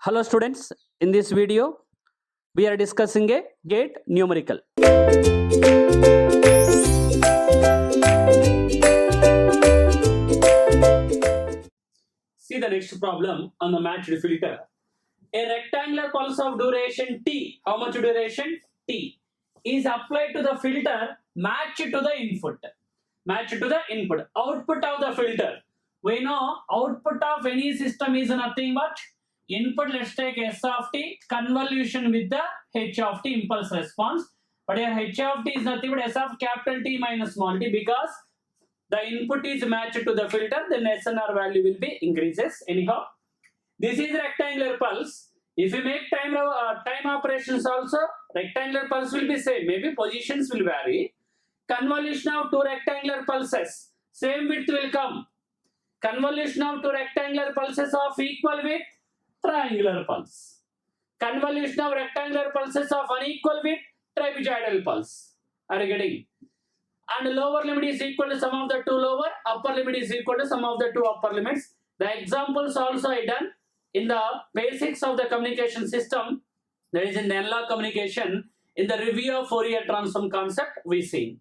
Hello students, in this video we are discussing a gate numerical. See the next problem on the matched filter. A rectangular pulse of duration t, how much duration? T, is applied to the filter matched to the input. Matched to the input. Output of the filter. We know output of any system is nothing but input. Let's take S of t, convolution with the H of t, impulse response. But here H of t is nothing but S of capital T minus small t, because the input is matched to the filter, then SNR value will be increases anyhow. This is rectangular pulse. If you make time operations also, rectangular pulse will be same. Maybe positions will vary. Convolution of two rectangular pulses, same width will come. Convolution of two rectangular pulses of equal width, triangular pulse. Convolution of rectangular pulses of unequal width, trapezoidal pulse. Are you getting? And lower limit is equal to sum of the two lower, upper limit is equal to sum of the two upper limits. The examples also I done in the basics of the communication system, that is in the analog communication, in the review of Fourier transform concept we see.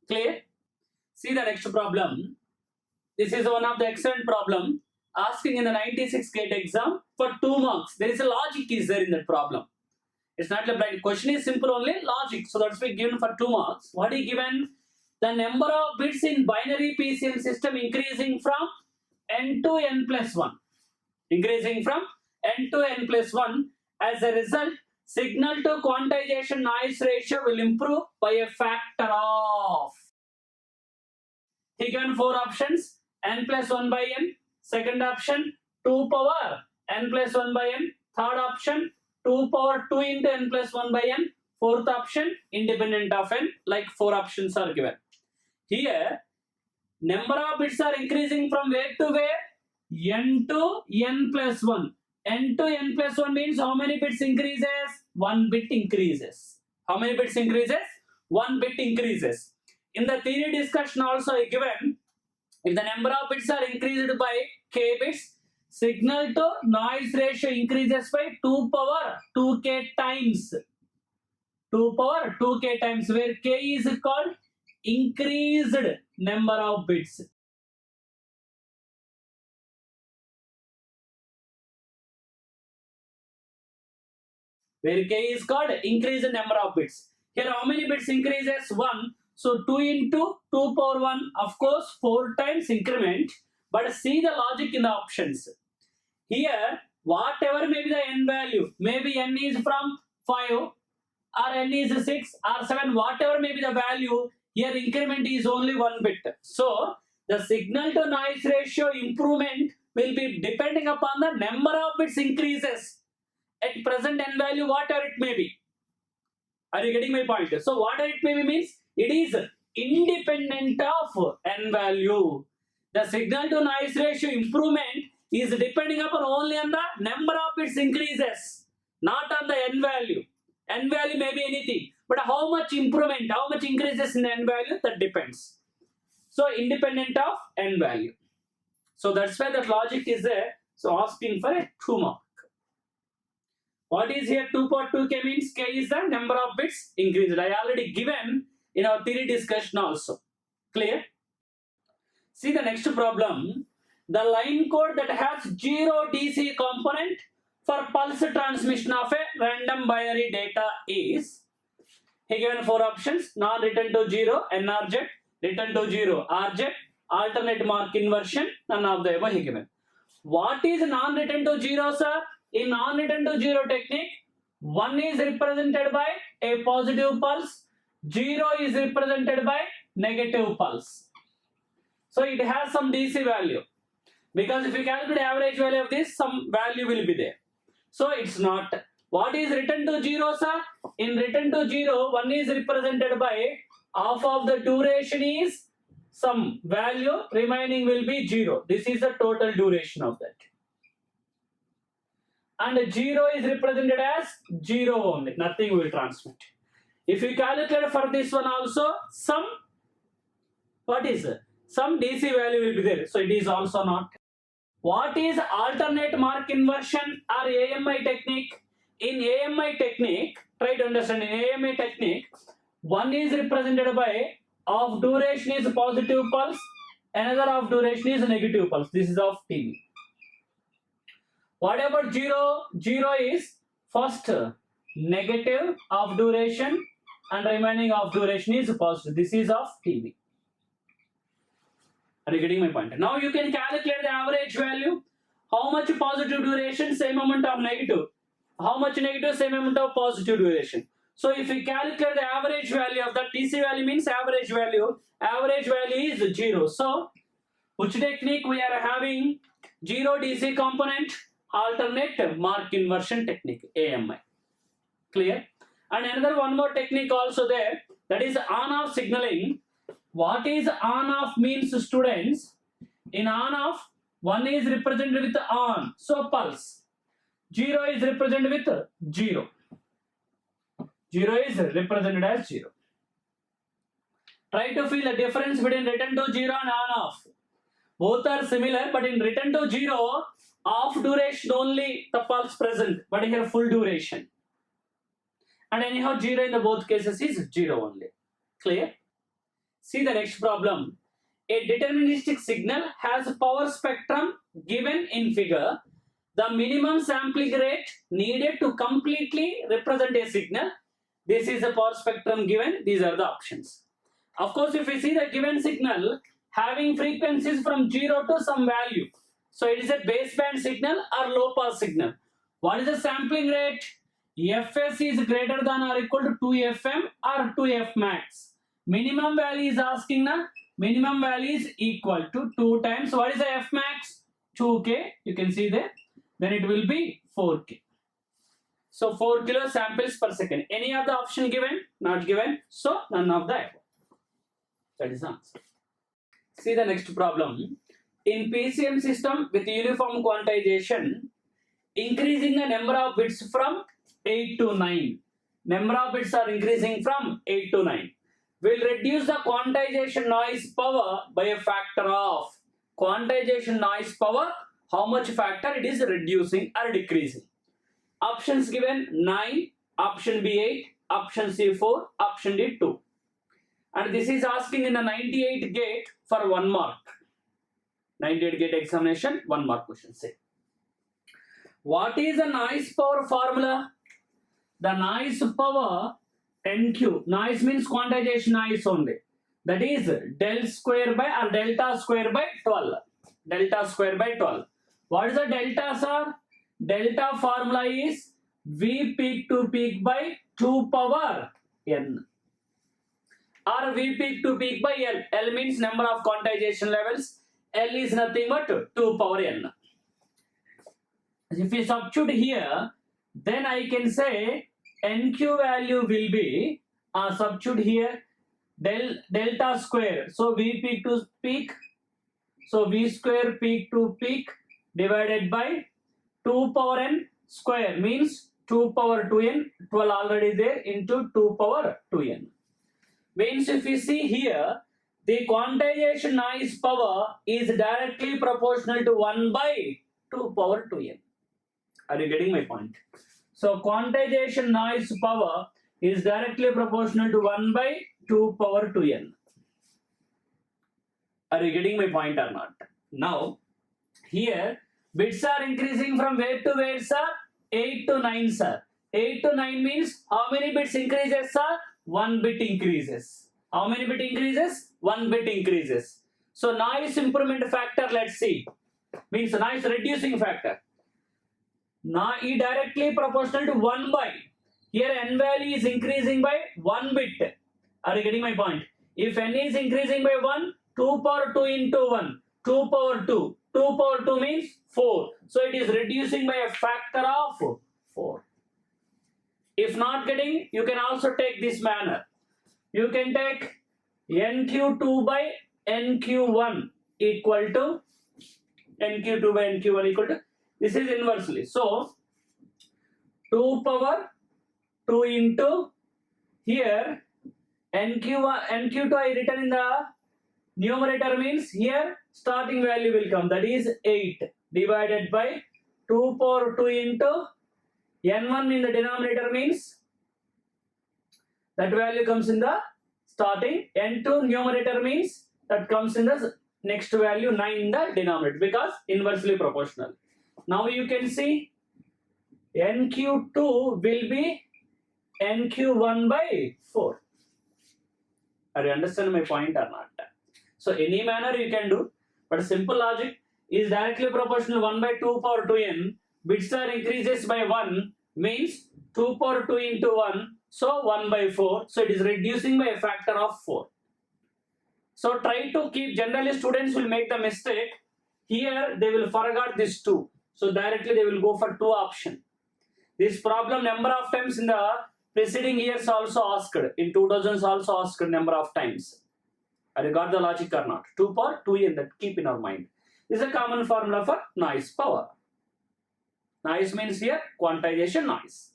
Clear? See the next problem. This is one of the excellent problem asking in the 96 gate exam for 2 marks. There is a logic is there in that problem. It's not a blind question, is simple only logic. So that's why given for 2 marks. What is given? The number of bits in binary PCM system increasing from n to n plus 1. Increasing from n to n plus 1. As a result, signal to quantization noise ratio will improve by a factor of. He given 4 options. N plus 1 by n. Second option 2 power n plus 1 by n. Third option 2 power 2 into n plus 1 by n. Fourth option independent of n. Like 4 options are given. Here number of bits are increasing from where to where? N to n plus 1. N to n plus 1 means how many bits increases? 1 bit increases. How many bits increases? 1 bit increases. In the theory discussion also given, if the number of bits are increased by k bits, signal to noise ratio increases by 2 power 2k times. 2 power 2k times, where k is called increased number of bits. Where k is called increased number of bits. Here how many bits increases? 1. So 2 into 2 power 1, of course 4 times increment. But see the logic in the options. Here whatever may be the n value, maybe n is from 5 or n is 6 or 7, whatever may be the value, here increment is only 1 bit. So the signal to noise ratio improvement will be depending upon the number of bits increases at present n value, whatever it may be. Are you getting my point? So whatever it may be means it is independent of n value. The signal to noise ratio improvement is depending upon only on the number of bits increases, not on the n value. N value may be anything, but how much improvement, how much increases in n value, that depends. So independent of n value. So that's why that logic is there. So asking for a 2 mark. What is here 2 power 2k means? K is the number of bits increased. I already given in our theory discussion also. Clear? See the next problem. The line code that has 0 DC component for pulse transmission of a random binary data is, he given 4 options: non-return to 0 NRZ, return to 0 RZ, alternate mark inversion, none of the above he given. What is non-return to 0, sir? In non-return to 0 technique, 1 is represented by a positive pulse, 0 is represented by negative pulse. So it has some DC value, because if you calculate average value of this, some value will be there. So it's not. What is return to 0, sir? In return to 0, 1 is represented by half of the duration is some value, remaining will be 0. This is the total duration of that. And 0 is represented as 0 only, nothing will transmit. If you calculate for this one also, some, what is it? Some DC value will be there. So it is also not. What is alternate mark inversion or AMI technique? In AMI technique, try to understand, in AMI technique, one is represented by of duration is positive pulse, another of duration is negative pulse. This is of TV. What about 0? 0 is first negative of duration and remaining of duration is positive. This is of TV. Are you getting my point? Now you can calculate the average value. How much positive duration, same amount of negative. How much negative, same amount of positive duration. So if we calculate the average value of the TC value means average value is 0. So which technique we are having? 0 DC component, alternate mark inversion technique, AMI. Clear? And another one more technique also there, that is on-off signaling. What is on-off means, students? In on-off, one is represented with on, so pulse. 0 is represented with 0. 0 is represented as 0. Try to feel the difference between return to 0 and on-off. Both are similar, but in return to 0, off duration only the pulse present, but here full duration. And anyhow 0 in the both cases is 0 only. Clear? See the next problem. A deterministic signal has a power spectrum given in figure. The minimum sampling rate needed to completely represent a signal. This is the power spectrum given. These are the options. Of course, if we see the given signal having frequencies from 0 to some value, so it is a baseband signal or low pass signal. What is the sampling rate? Fs is greater than or equal to 2fm or 2f max. Minimum value is asking na, minimum value is equal to 2 times. What is the f max? 2k. You can see there. Then it will be 4k. So 4 kilo samples per second. Any of the option given? Not given. So none of the above. That is the answer. See the next problem. In PCM system with uniform quantization, increasing the number of bits from 8 to 9. Number of bits are increasing from 8 to 9. Will reduce the quantization noise power by a factor of. Quantization noise power, how much factor it is reducing or decreasing. Options given 9, option B 8, option C 4, option D 2. And this is asking in a 98 gate for 1 mark. 98 gate examination, 1 mark question. Say, what is the noise power formula? The noise power NQ. Noise means quantization noise only. That is del square by or delta square by 12. Delta square by 12. What is the delta, sir? Delta formula is V peak to peak by 2 power N. Or V peak to peak by L. L means number of quantization levels. L is nothing but 2 power N. If we substitute here, then I can say NQ value will be substitute here delta square. So V peak to peak. So V square peak to peak divided by 2 power N square means 2 power 2n, 12 already there, into 2 power 2n. Means if you see here, the quantization noise power is directly proportional to 1 by 2 power 2n. Are you getting my point? So quantization noise power is directly proportional to 1 by 2 power 2n. Are you getting my point or not? Now, here bits are increasing from where to where, sir? 8 to 9, sir. 8 to 9 means how many bits increases, sir? 1 bit increases. How many bit increases? 1 bit increases. So noise improvement factor, let's see. Means noise reducing factor. Now E directly proportional to 1 by. Here N value is increasing by 1 bit. Are you getting my point? If N is increasing by 1, 2 power 2 into 1. 2 power 2. 2 power 2 means 4. So it is reducing by a factor of 4. If not getting, you can also take this manner. You can take NQ2 by NQ1 equal to NQ2 by NQ1 equal to, this is inversely. So 2 power 2 into here NQ2 I written in the numerator means here starting value will come, that is 8. divided by 2 power 2 into n1 in the denominator means that value comes in the starting, n2 numerator means that comes in the next value 9 in the denominator because inversely proportional. Now you can see nq2 will be nq1 by 4. Are you understand my point or not? So any manner you can do, but simple logic is directly proportional 1 by 2 power 2n. Bits are increases by 1 means 2 power 2 into 1, so 1 by 4. So it is reducing by a factor of 4. So try to keep, generally students will make the mistake. Here they will forget this 2. So directly they will go for 2 option. This problem number of times in the preceding years also asked. In 2000s also asked number of times. Have you got the logic or not? 2 power 2n, that keep in our mind. This is a common formula for noise power. Noise means here quantization noise.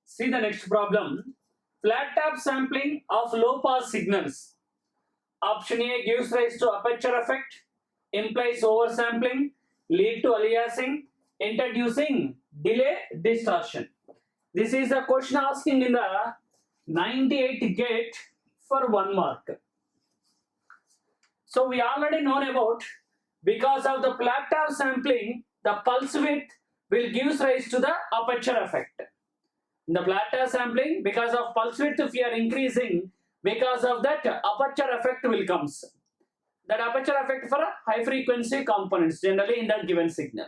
See the next problem. Flat tap sampling of low pass signals. Option A gives rise to aperture effect, implies oversampling, lead to aliasing, introducing delay distortion. This is a question asking in the 98 gate for 1 mark. So we already known about, because of the flat tap sampling, the pulse width will give rise to the aperture effect. In the flat tap sampling, because of pulse width if you are increasing, because of that aperture effect will comes. That aperture effect for high frequency components generally in that given signal.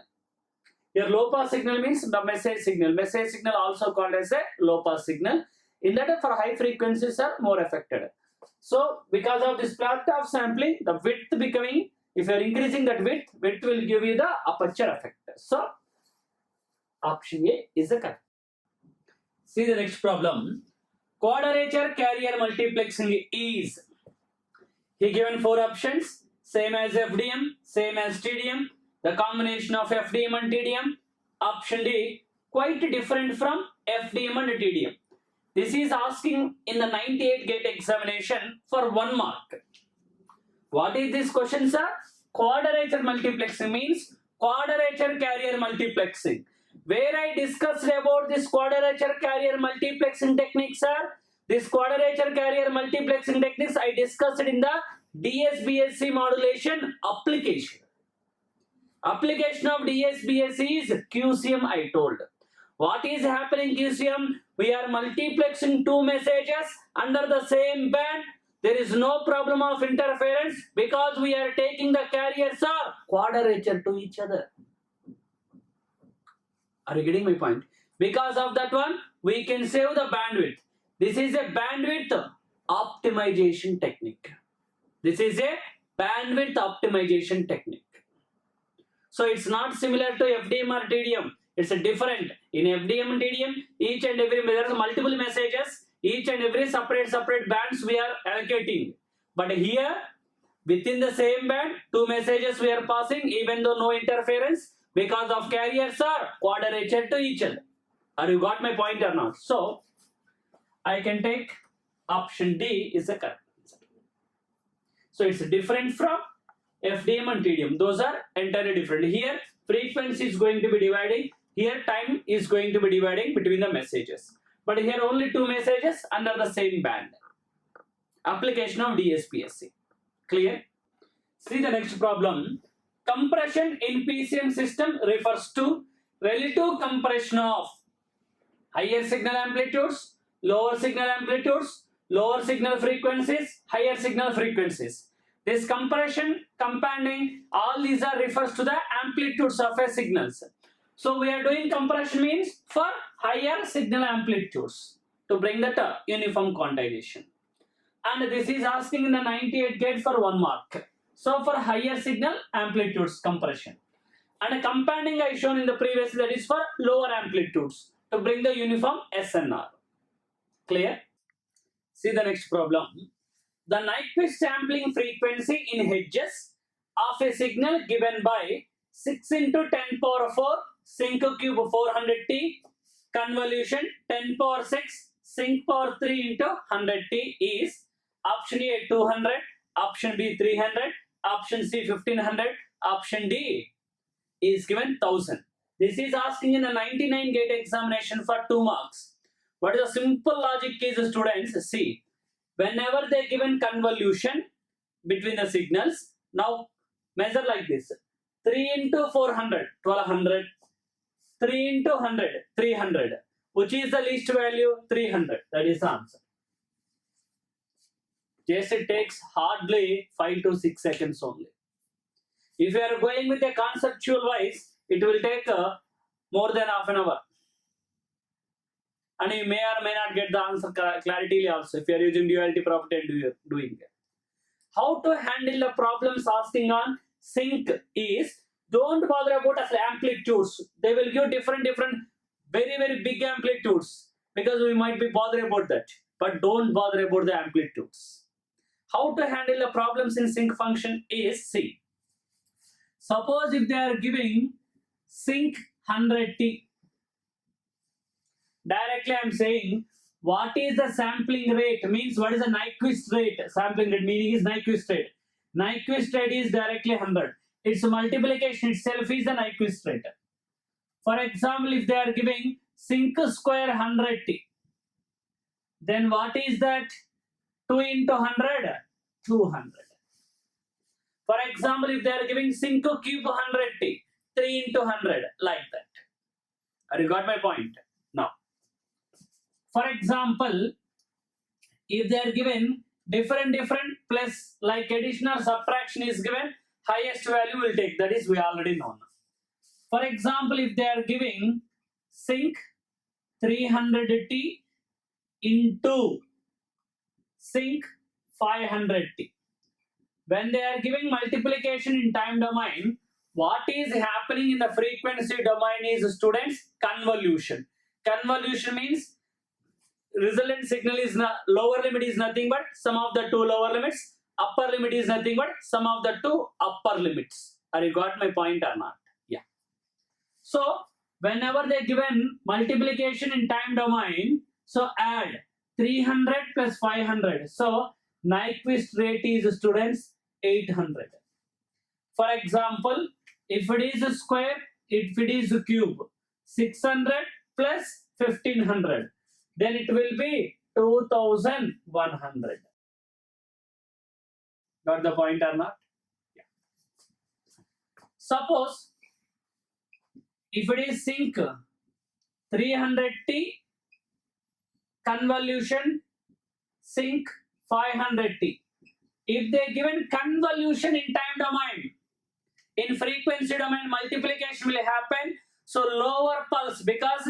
Your low pass signal means the message signal. Message signal also called as a low pass signal. In that for high frequencies are more affected. So because of this flat tap sampling, the width becoming, if you are increasing that width will give you the aperture effect. So option A is the correct. See the next problem. Quadrature carrier multiplexing is. He given 4 options, same as FDM, same as TDM. The combination of FDM and TDM. Option D, quite different from FDM and TDM. This is asking in the 98 gate examination for 1 mark. What is this question, sir? Quadrature multiplexing means quadrature carrier multiplexing. Where I discussed about this quadrature carrier multiplexing technique, sir. This quadrature carrier multiplexing techniques I discussed in the DSBSC modulation application. Application of DSBSC is QCM, I told. What is happening in QCM? We are multiplexing 2 messages under the same band. There is no problem of interference because we are taking the carriers are quadrature to each other. Are you getting my point? Because of that one, we can save the bandwidth. This is a bandwidth optimization technique. This is a bandwidth optimization technique. So it's not similar to FDM or TDM. It's a different. In FDM and TDM, each and every, there are multiple messages, each and every separate bands we are allocating. But here, within the same band, 2 messages we are passing, even though no interference, because of carriers are quadrature to each other. Are you got my point or not? So, I can take option D is the correct answer. So, it's different from FDM and TDM. Those are entirely different. Here, frequency is going to be dividing. Here, time is going to be dividing between the messages. But here, only 2 messages under the same band. Application of DSBSC. Clear? See the next problem. Compression in PCM system refers to relative compression of higher signal amplitudes, lower signal amplitudes, lower signal frequencies, higher signal frequencies. This compression, compounding, all these are refers to the amplitudes of a signals. So we are doing compression means for higher signal amplitudes to bring that uniform quantization. And this is asking in the 98 gate for 1 mark. So for higher signal amplitudes compression. And a compounding I shown in the previous, that is for lower amplitudes to bring the uniform SNR. Clear? See the next problem. The Nyquist sampling frequency in hertz of a signal given by 6 into 10 power 4 sync cube 400T convolution 10 power 6 sync power 3 into 100T is option A 200, option B 300, option C 1500, option D is given 1000. This is asking in the 99 gate examination for 2 marks. What is the simple logic is, students? See, whenever they given convolution between the signals, now measure like this. 3 into 400, 1200. 3 into 100, 300. Which is the least value? 300. That is the answer. Just it takes hardly 5 to 6 seconds only. If you are going with a conceptual wise, it will take more than half an hour. And you may or may not get the answer clarity also if you are using duality property and doing it. How to handle the problems asking on sync is, don't bother about amplitudes. They will give different very big amplitudes because we might be bothered about that. But don't bother about the amplitudes. How to handle the problems in sync function is, see. Suppose if they are giving sync 100t. Directly I am saying, what is the sampling rate? Means what is the Nyquist rate? Sampling rate meaning is Nyquist rate. Nyquist rate is directly 100. Its multiplication itself is the Nyquist rate. For example, if they are giving sync square 100t, then what is that? 2 into 100? 200. For example, if they are giving sync cube 100t, 3 into 100, like that. Have you got my point? Now, for example, if they are given different plus like addition or subtraction is given, highest value will take. That is we already know. For example, if they are giving sync 300t into sync 500t. When they are giving multiplication in time domain, what is happening in the frequency domain is, students, convolution. Convolution means resultant signal is lower limit is nothing but sum of the two lower limits. Upper limit is nothing but sum of the two upper limits. Are you got my point or not? Yeah. So whenever they given multiplication in time domain, so add 300 plus 500. So Nyquist rate is, students, 800. For example, if it is a square, if it is a cube, 600 plus 1500, then it will be 2100. Got the point or not? Yeah. Suppose if it is sync 300t convolution sync 500t. If they given convolution in time domain, in frequency domain multiplication will happen. So lower pulse, because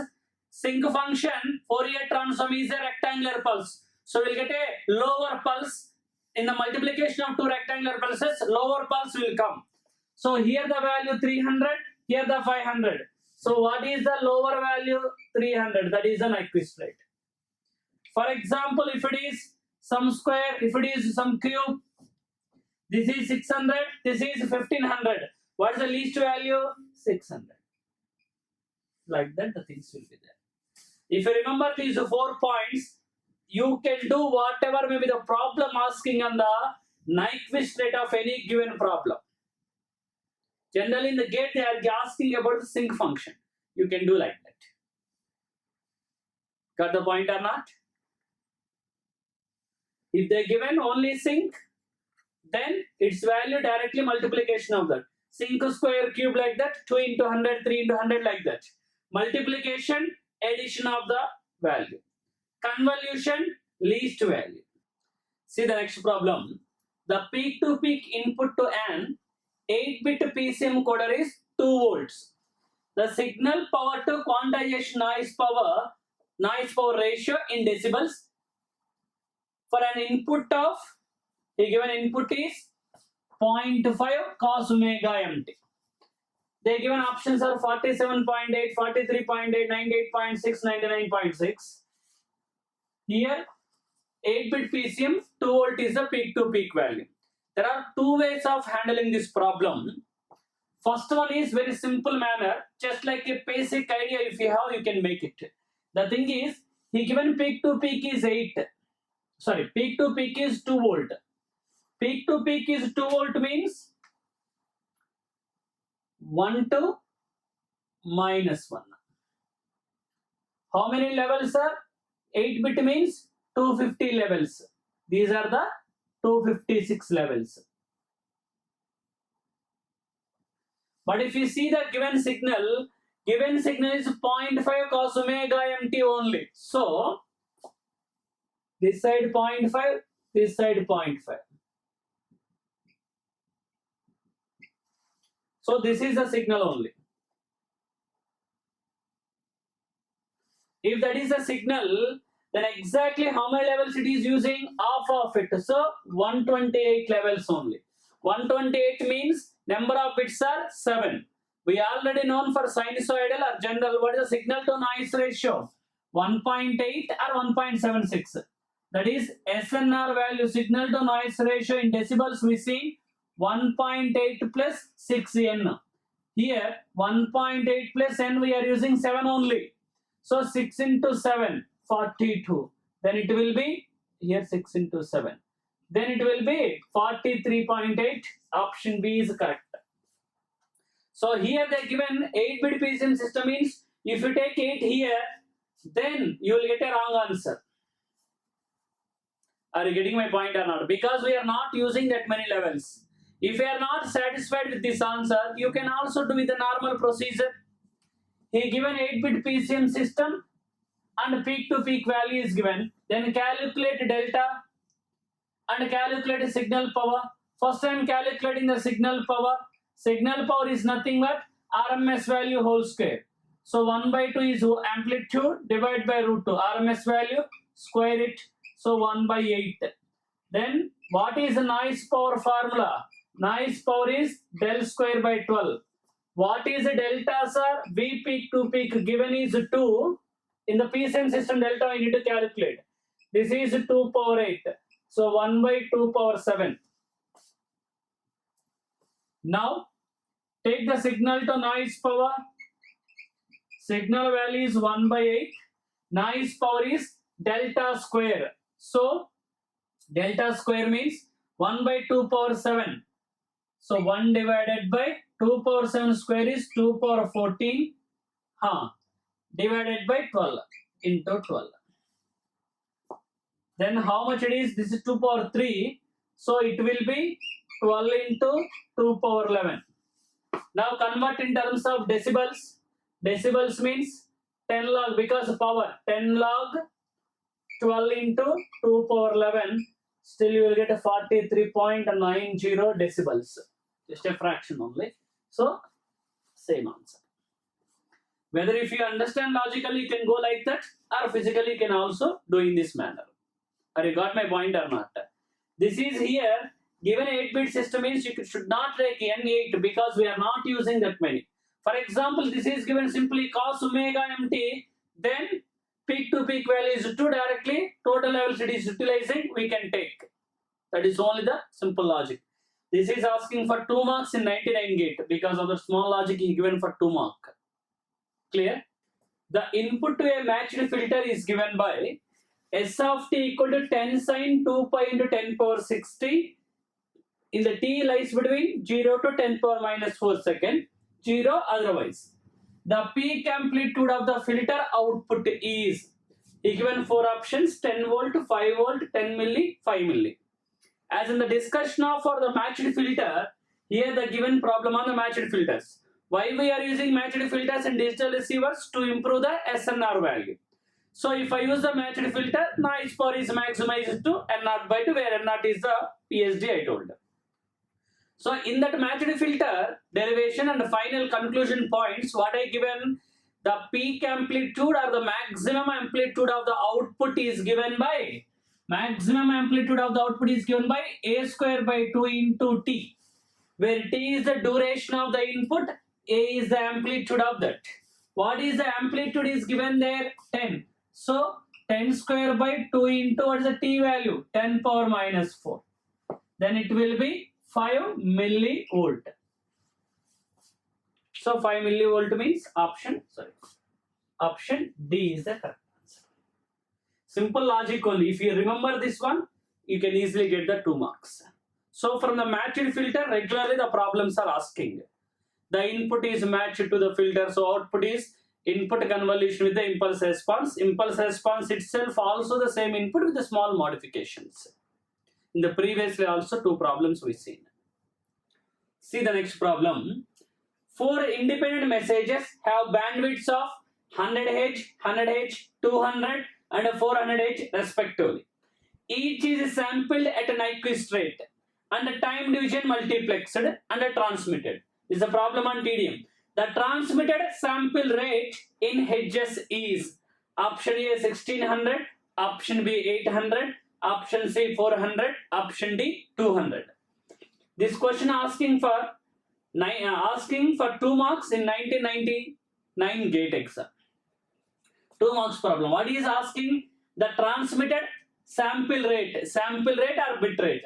sync function Fourier transform is a rectangular pulse. So we'll get a lower pulse in the multiplication of two rectangular pulses. Lower pulse will come. So here the value 300, here the 500. So what is the lower value? 300. That is the Nyquist rate. For example, if it is some square, if it is some cube, this is 600, this is 1500. What is the least value? 600. Like that, the things will be there. If you remember these 4 points, you can do whatever may be the problem asking on the Nyquist rate of any given problem. Generally, in the gate, they are asking about the sync function. You can do like that. Got the point or not? If they given only sync, then its value directly multiplication of that. Sync square cube like that, 2 into 100, 3 into 100 like that. Multiplication, addition of the value. Convolution, least value. See the next problem. The peak-to-peak input to an 8-bit PCM coder is 2 volts. The signal power to quantization noise power ratio in decibels for an input of, the given input is 0.5 cos omega mt. They given options are 47.8, 43.8, 98.6, 99.6. Here 8-bit PCM 2 volt is the peak to peak value. There are 2 ways of handling this problem. First one is very simple manner, just like a basic idea if you have, you can make it. The thing is, he given peak to peak is peak to peak is 2 volt. Peak to peak is 2 volt means 1 to minus 1. How many levels, sir? 8-bit means 250 levels. These are the 256 levels. But if you see the given signal is 0.5 cos omega mt only. So, this side 0.5, this side 0.5. So, this is the signal only. If that is the signal, then exactly how many levels it is using? Half of it. So 128 levels only. 128 means number of bits are 7. We already known for sinusoidal or general, what is the signal to noise ratio? 1.8 or 1.76. That is SNR value, signal to noise ratio in decibels we see 1.8 plus 6n. Here 1.8 plus n we are using 7 only. So 6 into 7, 42. Then it will be, here 6 into 7. Then it will be 43.8. Option B is correct. So here they given 8-bit PCM system means if you take 8 here, then you will get a wrong answer. Are you getting my point or not? Because we are not using that many levels. If you are not satisfied with this answer, you can also do with the normal procedure. He given 8-bit PCM system and peak to peak value is given. Then calculate delta and calculate signal power. First time calculating the signal power. Signal power is nothing but RMS value whole square. So 1 by 2 is amplitude divided by root 2. RMS value square it. So 1 by 8. Then what is the noise power formula? Noise power is del square by 12. What is the delta, sir? V peak to peak given is 2. In the PCM system delta we need to calculate. This is 2 power 8. So 1 by 2 power 7. Now take the signal to noise power. Signal value is 1 by 8. Noise power is delta square. So delta square means 1 by 2 power 7. So 1 divided by 2 power 7 square is 2 power 14 divided by 12 into 12. Then how much it is? This is 2 power 3. So it will be 12 into 2 power 11. Now convert in terms of decibels. Decibels means 10 log because power 10 log 12 into 2 power 11. Still you will get a 43.90 decibels. Just a fraction only. So same answer. Whether if you understand logically you can go like that or physically you can also do in this manner. Or you got my point or not? This is here given 8-bit system means you should not take N8 because we are not using that many. For example, this is given simply cos omega mt, then peak to peak value is 2 directly, total levels it is utilizing, we can take. That is only the simple logic. This is asking for 2 marks in 99 gate because of the small logic is given for 2 marks. Clear? The input to a matched filter is given by S of t equal to 10 sine 2 pi into 10 power 60. In the t lies between 0 to 10 power minus 4 second. 0 otherwise. The peak amplitude of the filter output is, he given 4 options, 10 volt, 5 volt, 10 milli, 5 milli. As in the discussion of for the matched filter, here the given problem on the matched filters. Why we are using matched filters in digital receivers? To improve the SNR value. So if I use the matched filter, noise power is maximized to N0 by 2 where N0 is the PSD I told. So in that matched filter, derivation and final conclusion points, what I given, the peak amplitude or the maximum amplitude of the output is given by, maximum amplitude of the output is given by A square by 2 into T, where T is the duration of the input, A is the amplitude of that. What is the amplitude is given there? 10. So 10 square by 2 into what is the T value? 10 power minus 4. Then it will be 5 millivolt. So 5 millivolt means option D is the correct answer. Simple logic only. If you remember this one, you can easily get the 2 marks. So from the matched filter, regularly the problems are asking. the input is matched to the filter, so output is input convolution with the impulse response. Impulse response itself also the same input with the small modifications. In the previously also two problems we seen. See the next problem. 4 independent messages have bandwidths of 100Hz, 100Hz, 200 and 400Hz respectively. Each is sampled at a Nyquist rate and a time division multiplexed and transmitted. This is a problem on TDM. The transmitted sample rate in hertz is option A 1600, option B 800, option C 400, option D 200. This question asking for 2 marks in 1999 GATE exam. 2 marks problem. What is asking? The transmitted sample rate or bit rate.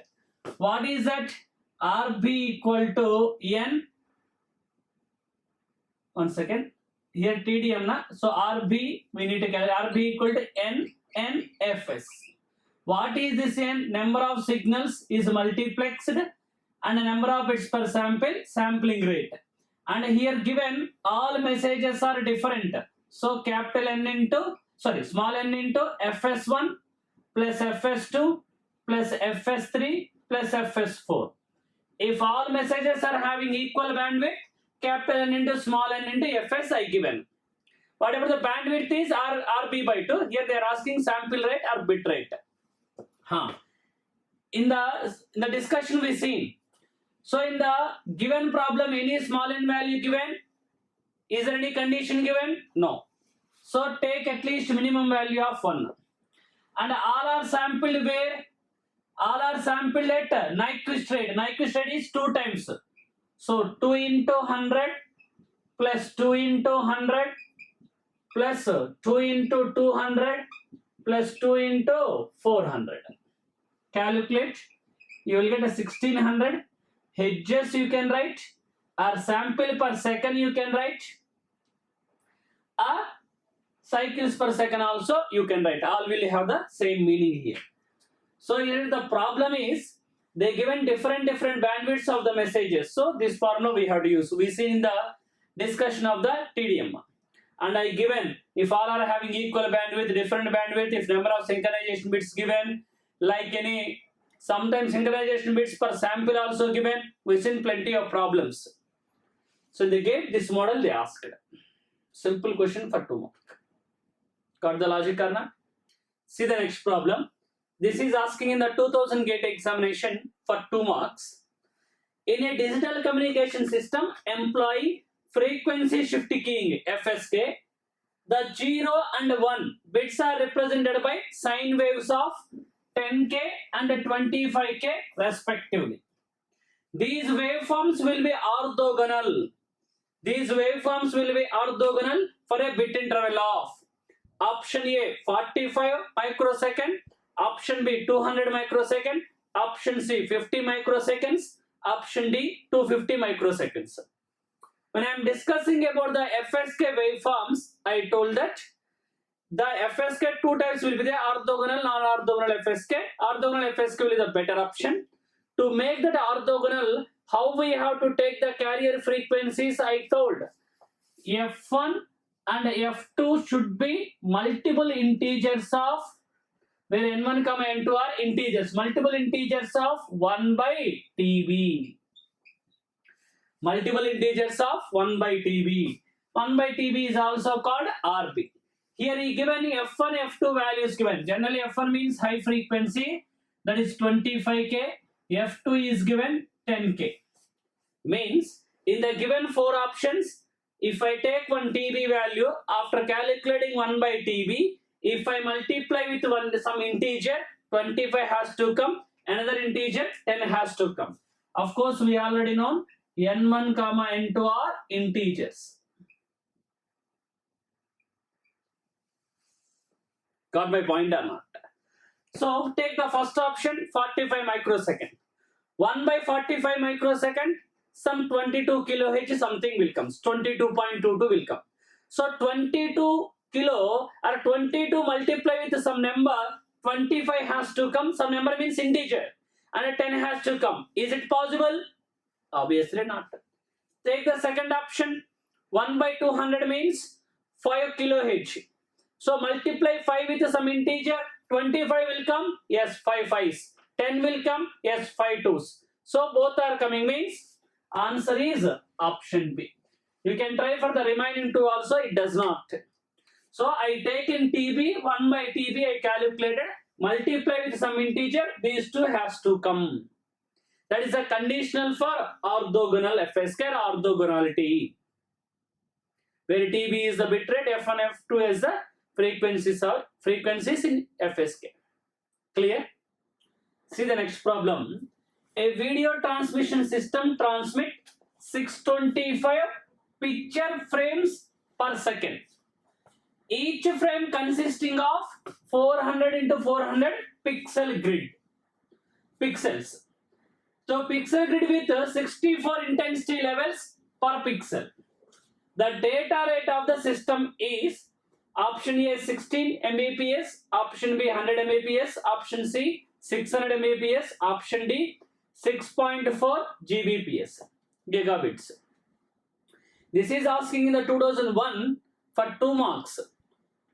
What is that? RB equal to N. One second. Here TDM na. So RB we need to calculate. RB equal to NFS. What is this N? Number of signals is multiplexed and the number of bits per sample, sampling rate. And here given all messages are different. So capital N into, small n into Fs1 plus Fs2 plus Fs3 plus Fs4. If all messages are having equal bandwidth, capital N into small n into Fs I given. Whatever the bandwidth is RB by 2. Here they are asking sample rate or bit rate. In the discussion we seen. So in the given problem, any small n value given? Is there any condition given? No. So take at least minimum value of 1. And all are sampled where? All are sampled at Nyquist rate. Nyquist rate is 2 times. So 2 into 100 plus 2 into 100 plus 2 into 200 plus 2 into 400. Calculate. You will get a 1600. Hertz you can write, or sample per second you can write, or cycles per second also you can write. All will have the same meaning here. So here the problem is they given different bandwidths of the messages. So this formula we have to use. We see in the discussion of the TDM. And I given if all are having equal bandwidth, different bandwidth, if number of synchronization bits given, like any sometimes synchronization bits per sample also given, we seen plenty of problems. So they gave this model they asked. Simple question for 2 marks. Got the logic, Karna? See the next problem. This is asking in the 2000 GATE examination for 2 marks. In a digital communication system, employ frequency shift keying FSK. The 0 and 1 bits are represented by sine waves of 10K and 25K respectively. These waveforms will be orthogonal. These waveforms will be orthogonal for a bit interval of option A 45 microsecond, option B 200 microsecond, option C 50 microseconds, option D 250 microseconds. When I am discussing about the FSK waveforms, I told that the FSK 2 types will be the orthogonal, non-orthogonal FSK. Orthogonal FSK will be the better option. To make that orthogonal, how we have to take the carrier frequencies, I told. F1 and F2 should be multiple integers of, where N1, N2 are integers, multiple integers of 1 by TB. Multiple integers of 1 by TB. 1 by TB is also called RB. Here he given F1, F2 values given. Generally F1 means high frequency, that is 25K. F2 is given 10K. Means in the given 4 options, if I take one TB value, after calculating 1 by TB, if I multiply with some integer, 25 has to come, another integer 10 has to come. Of course, we already know N1, N2 are integers. Got my point or not? So take the first option, 45 microsecond. 1 by 45 microsecond, some 22 kilohertz something will come. 22.22 will come. So 22 kilo or 22 multiply with some number, 25 has to come. Some number means integer, and a 10 has to come. Is it possible? Obviously not. Take the second option. 1 by 200 means 5 kiloH. So multiply 5 with some integer. 25 will come. Yes, 5 5s. 10 will come. Yes, 5 2s. So both are coming means answer is option B. You can try for the remaining two also. It does not. So I take in TB. 1 by TB I calculated. Multiply with some integer. These two has to come. That is a conditional for orthogonal FSK or orthogonality. Where TB is the bit rate, F1, F2 is the frequencies in FSK. Clear? See the next problem. A video transmission system transmit 625 picture frames per second. Each frame consisting of 400 into 400 pixel grid. Pixels. So pixel grid with 64 intensity levels per pixel. The data rate of the system is option A 16 Mbps, option B 100 Mbps, option C 600 Mbps, option D 6.4 Gbps, gigabits. This is asking in the 2001 for 2 marks.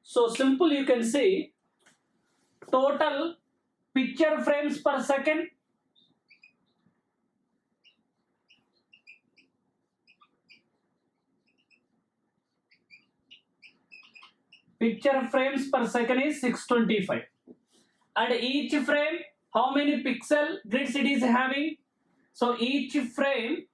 So simple, you can see total picture frames per second. Picture frames per second is 625. And each frame, how many pixel grids it is having? So each picture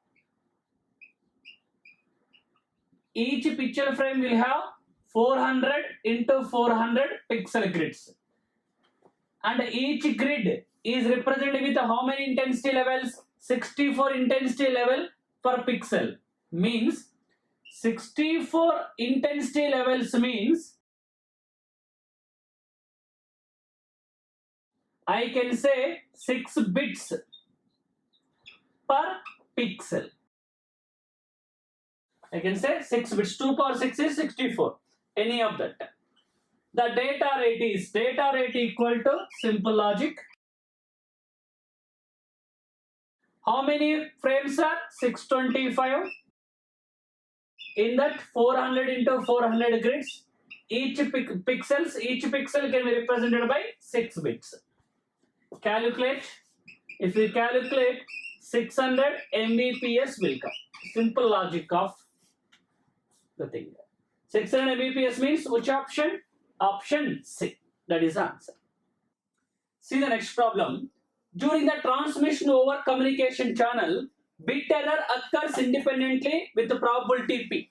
frame will have 400 into 400 pixel grids. And each grid is represented with how many intensity levels? 64 intensity level per pixel. Means 64 intensity levels means I can say 6 bits per pixel. I can say 6 bits. 2 power 6 is 64. Any of that. The data rate equal to simple logic. How many frames are? 625. In that 400 into 400 grids. Each pixel can be represented by 6 bits. Calculate. If we calculate 600 Mbps will come. Simple logic of the thing. 600 Mbps means which option? Option C. That is the answer. See the next problem. During the transmission over communication channel, bit error occurs independently with the probability P.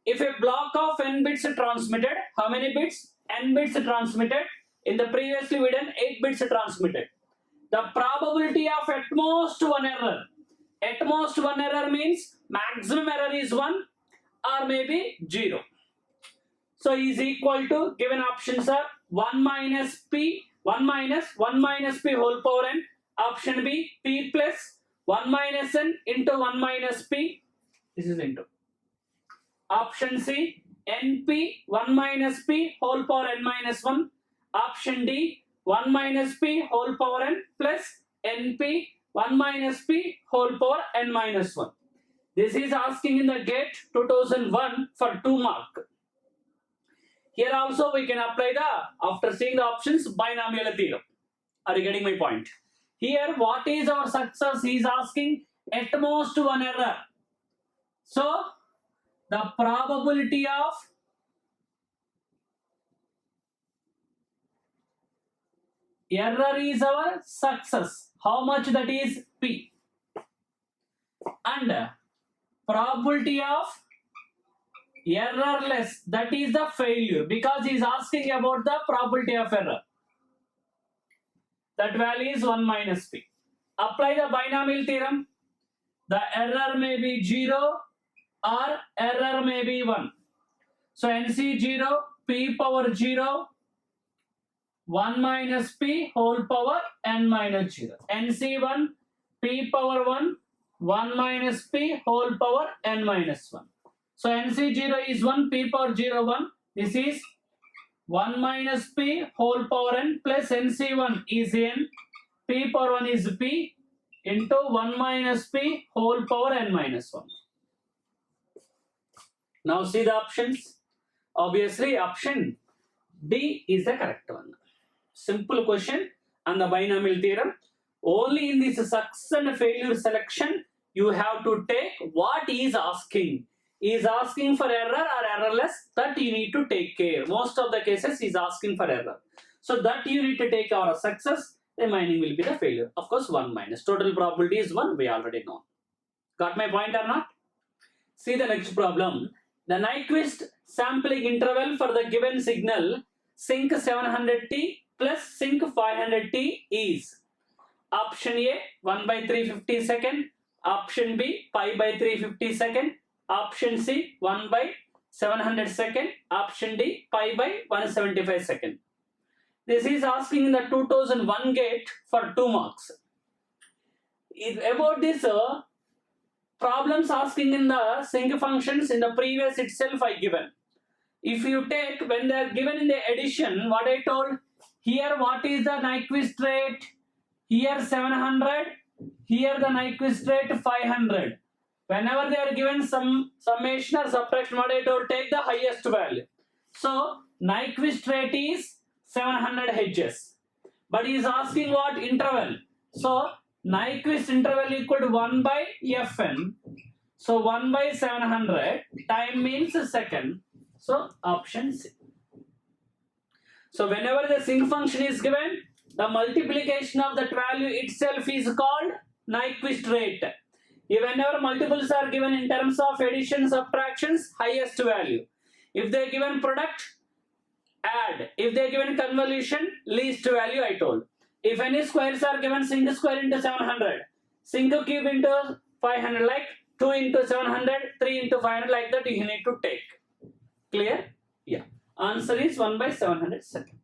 If a block of n bits transmitted, how many bits? N bits transmitted. In the previously we done 8 bits transmitted. The probability of at most one error. At most one error means maximum error is 1 or maybe 0. So is equal to, given options are 1 minus P, 1 minus P whole power n. Option B, P plus 1 minus n into 1 minus P. This is into. Option C, NP 1 minus P whole power n minus 1. Option D, 1 minus P whole power n plus NP 1 minus P whole power n minus 1. This is asking in the GATE 2001 for 2 mark. Here also we can apply the, after seeing the options, binomial theorem. Are you getting my point? Here what is our success? He is asking at most one error. So the probability of error is our success. How much that is P. And probability of errorless, that is the failure, because he is asking about the probability of error. That value is 1 minus P. Apply the binomial theorem. The error may be 0 or error may be 1. So NC 0, P power 0, 1 minus P whole power n minus 0. NC 1, P power 1, 1 minus P whole power n minus 1. So NC 0 is 1, P power 0, 1. This is 1 minus P whole power n plus NC 1 is n, P power 1 is P, into 1 minus p whole power n minus 1. Now see the options. Obviously option D is the correct one. Simple question on the binomial theorem. Only in this success and failure selection you have to take what he is asking. He is asking for error or errorless, that you need to take care. Most of the cases he is asking for error. So that you need to take our success, remaining will be the failure. Of course 1 minus. Total probability is 1, we already know. Got my point or not? See the next problem. The Nyquist sampling interval for the given signal sync 700t plus sync 500t is option A 1 by 350 second, option B pi by 350 second, option C 1 by 700 second, option D pi by 175 second. This is asking in the 2001 gate for 2 marks. About this problems asking in the sync functions in the previous itself I given. If you take when they are given in the addition, what I told here, what is the Nyquist rate? Here 700, here the Nyquist rate 500. Whenever they are given some summation or subtraction, what I told, take the highest value. So Nyquist rate is 700 Hz, but he is asking what interval. So Nyquist interval equal to 1 by Fn. So 1 by 700, time means second. So option C. So whenever the sync function is given, the multiplication of that value itself is called Nyquist rate. Whenever multiples are given in terms of addition, subtractions, highest value. If they are given product, add. If they are given convolution, least value I told. If any squares are given, sync square into 700, sync cube into 500, like 2 into 700, 3 into 500, like that you need to take. Clear? Yeah. Answer is 1 by 700 second.